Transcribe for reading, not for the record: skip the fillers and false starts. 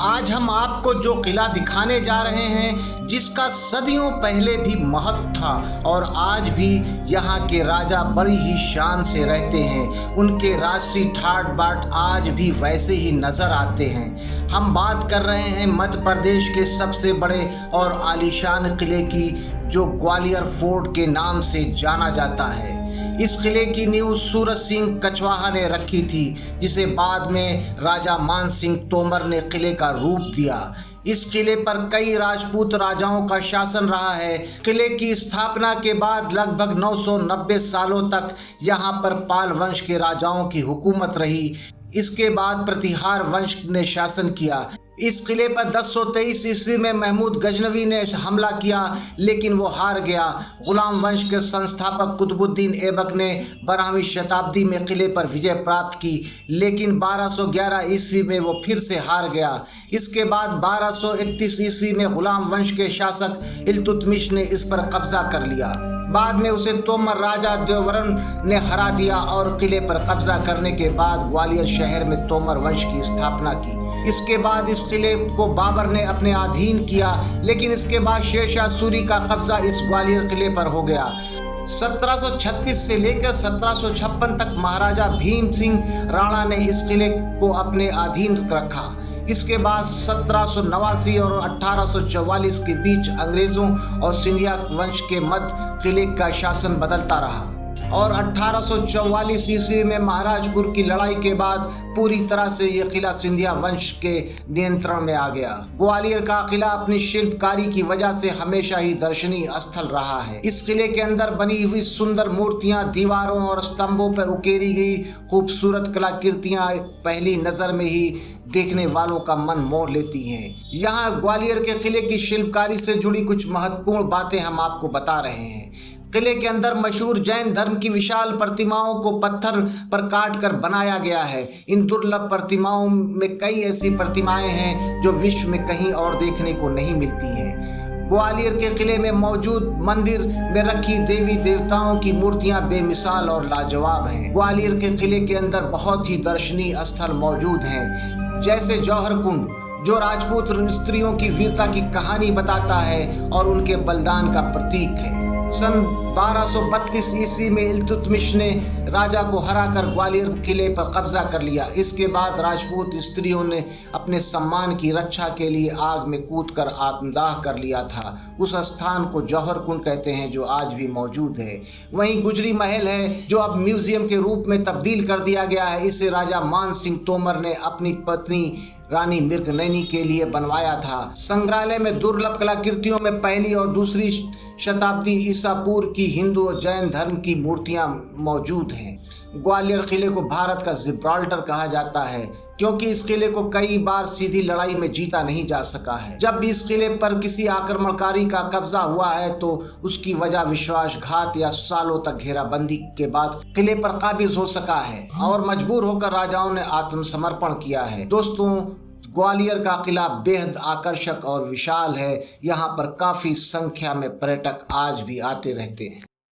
आज हम आपको जो किला दिखाने जा रहे हैं, जिसका सदियों पहले भी महत्व था और आज भी यहाँ के राजा बड़ी ही शान से रहते हैं। उनके राजसी ठाट बाट आज भी वैसे ही नजर आते हैं। हम बात कर रहे हैं मध्य प्रदेश के सबसे बड़े और आलीशान किले की, जो ग्वालियर फोर्ट के नाम से जाना जाता है। इस किले की नींव सूरज सिंह कछवाहा ने रखी थी, जिसे बाद में राजा मान सिंह तोमर ने किले का रूप दिया। इस किले पर कई राजपूत राजाओं का शासन रहा है। किले की स्थापना के बाद लगभग 990 सालों तक यहाँ पर पाल वंश के राजाओं की हुकूमत रही। इसके बाद प्रतिहार वंश ने शासन किया। इस किले पर 1023 ईस्वी में महमूद गजनवी ने हमला किया, लेकिन वो हार गया। गुलाम वंश के संस्थापक कुतुबुद्दीन ऐबक ने 12वीं शताब्दी में किले पर विजय प्राप्त की, लेकिन 1211 ईस्वी में वो फिर से हार गया। इसके बाद 1231 ईस्वी में गुलाम वंश के शासक इल्तुतमिश ने इस पर कब्जा कर लिया। बाद में उसे तोमर राजा देवरन ने हरा दिया और किले पर कब्जा करने के बाद ग्वालियर शहर में तोमर वंश की स्थापना की। इसके बाद इस किले को बाबर ने अपने अधीन किया, लेकिन इसके बाद शेरशाह सूरी का कब्जा इस ग्वालियर किले पर हो गया। 1736 से लेकर 1756 तक महाराजा भीम सिंह राणा ने इस किले को अपने अधीन रखा। इसके बाद 1789 और 1844 के बीच अंग्रेजों और सिंधिया वंश के मध्य किले का शासन बदलता रहा और 1844 ईस्वी में महाराजपुर की लड़ाई के बाद पूरी तरह से यह किला सिंधिया वंश के नियंत्रण में आ गया। ग्वालियर का किला अपनी शिल्पकारी की वजह से हमेशा ही दर्शनीय स्थल रहा है। इस किले के अंदर बनी हुई सुंदर मूर्तियां, दीवारों और स्तंभों पर उकेरी गई खूबसूरत कलाकृतियां पहली नजर में ही देखने वालों का मन मोह लेती हैं। यहाँ ग्वालियर के किले की शिल्पकारी से जुड़ी कुछ महत्वपूर्ण बातें हम आपको बता रहे हैं। किले के अंदर मशहूर जैन धर्म की विशाल प्रतिमाओं को पत्थर पर काट कर बनाया गया है। इन दुर्लभ प्रतिमाओं में कई ऐसी प्रतिमाएं हैं जो विश्व में कहीं और देखने को नहीं मिलती हैं। ग्वालियर के किले में मौजूद मंदिर में रखी देवी देवताओं की मूर्तियां बेमिसाल और लाजवाब हैं। ग्वालियर के किले के अंदर बहुत ही दर्शनीय स्थल मौजूद हैं, जैसे जौहर कुंड, जो राजपूत स्त्रियों की वीरता की कहानी बताता है और उनके बलिदान का प्रतीक है। सन 1232 ईस्वी में इल्तुतमिश ने राजा को हराकर ग्वालियर किले पर कब्जा कर लिया। इसके बाद राजपूत स्त्रियों ने अपने सम्मान की रक्षा के लिए आग में कूदकर आत्मदाह कर लिया था। उस स्थान को जौहर कुंड कहते हैं, जो आज भी मौजूद है। वहीं गुजरी महल है, जो अब म्यूजियम के रूप में तब्दील कर दिया गया है। इसे राजा मान सिंह तोमर ने अपनी पत्नी रानी मृगनयनी के लिए बनवाया था। संग्रहालय में दुर्लभ कलाकृतियों में पहली और दूसरी शताब्दी ईसा पूर्व की हिंदू और जैन धर्म की मूर्तियां मौजूद हैं। ग्वालियर किले को भारत का जिब्राल्टर कहा जाता है, क्योंकि इस किले को कई बार सीधी लड़ाई में जीता नहीं जा सका है। जब भी इस किले पर किसी आक्रमणकारी का कब्जा हुआ है तो उसकी वजह विश्वासघात या सालों तक घेराबंदी के बाद किले पर काबिज हो सका है और मजबूर होकर राजाओं ने आत्मसमर्पण किया है। दोस्तों, ग्वालियर का किला बेहद आकर्षक और विशाल है। यहाँ पर काफी संख्या में पर्यटक आज भी आते रहते हैं।